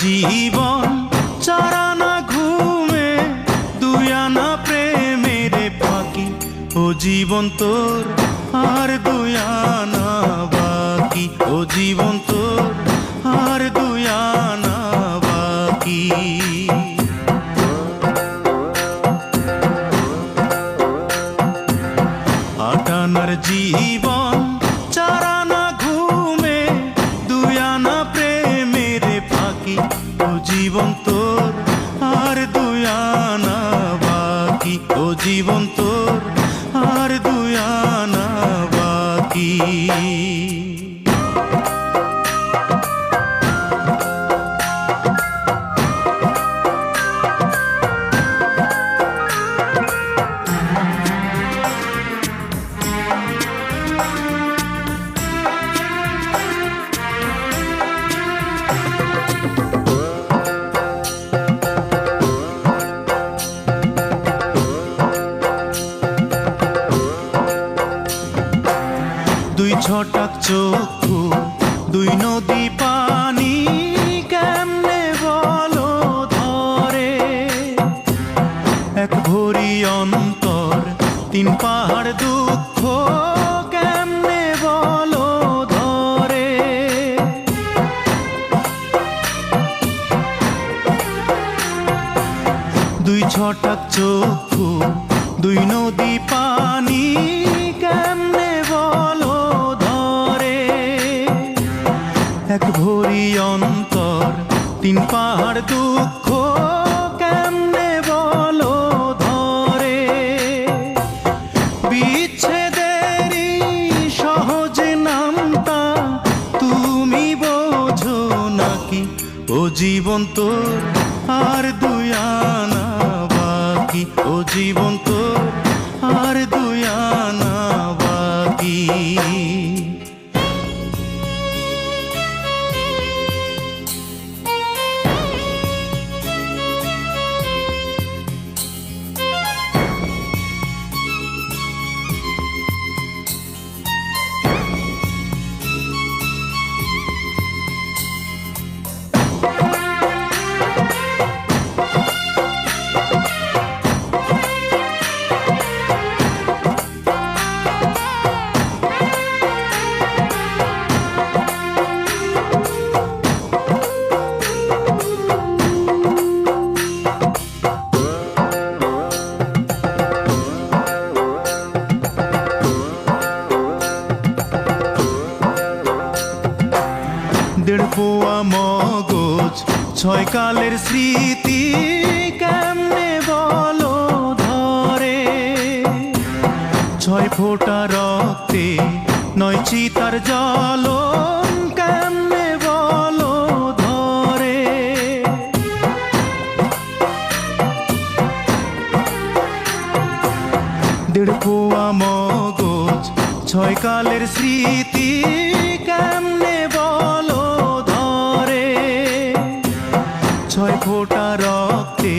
জীবন চারানা ঘুমে দুই আনা প্রেমের ফাঁকি। ও জীবন তোর আর দুই আনা বাকি। ও জীবন তোর আর দুই আনা বাকি। আটানার জীবন চারানা ঘুমে দুই আনা প্রেমের ফাঁকি। ও জীবন তোর আর দুই আনা বাকি। ও জীবন তোর আর দুই আনা বাকি। দুই ছটাক চক্ষু দুই নদী পানি কেমনে বলো ধরে। এক ভরি অন্তর তিন পাহাড় দুঃখ কেমনে বলো ধরে। দুই ছটাক চক্ষু দুই নদী পানি কেমনে বলো ধরে। এক ভরি অন্তর তিন পাহাড় দুঃখ কেমনে বলো ধরে। বিচ্ছেদেরই সহজ নামটা তুমি বোঝো নাকি। ও জীবন তোর আর দুই আনা বাকি। ও জীবন তোর আর দুই আনা বাকি। দেড় পোয়া মগজ ছয় কালের স্মৃতি কেমনে বলো ধরে। ছয় ফোঁটা রক্তে নয় চিতার জ্বলন কেমনে বলো ধরে। দেড় পোয়া মগজ ছয় কালের স্মৃতি কেমনে বলো ধরে। ছয় ফোঁটা রক্তে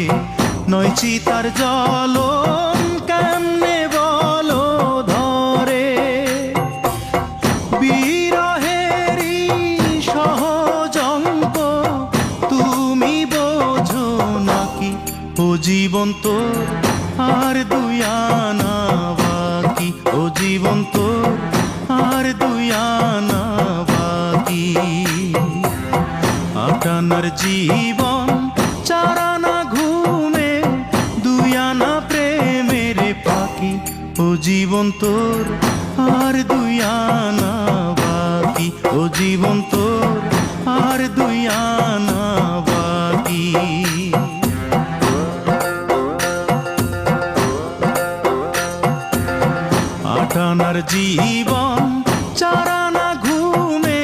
নয় চিতার জ্বলন কেমনে বলো ধরে। বিরহেরই সহজ অঙ্ক তুমি বোঝো নাকি। ও জীবন তোর আর দুই আনা বাকি। ও জীবন তোর আর দুই আনা বাকি। আটানার জীবন চারানা ঘুমে দুই আনা প্রেমের ফাঁকি। ও জীবন তোর আর দুই আনা বাকি। ও জীবন তোর আর দুই আনা বাকি। আটানার জীবন চারানা ঘুমে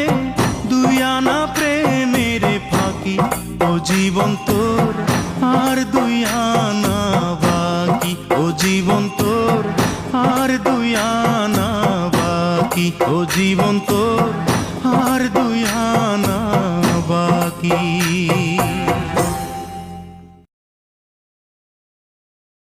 দুই আনা প্রেমের ফাঁকি। ও জীবন তোর আর দুই আনা বাকি। ও জীবন তোর আর দুই আনা বাকি। ও জীবন তোর আর দুই আনা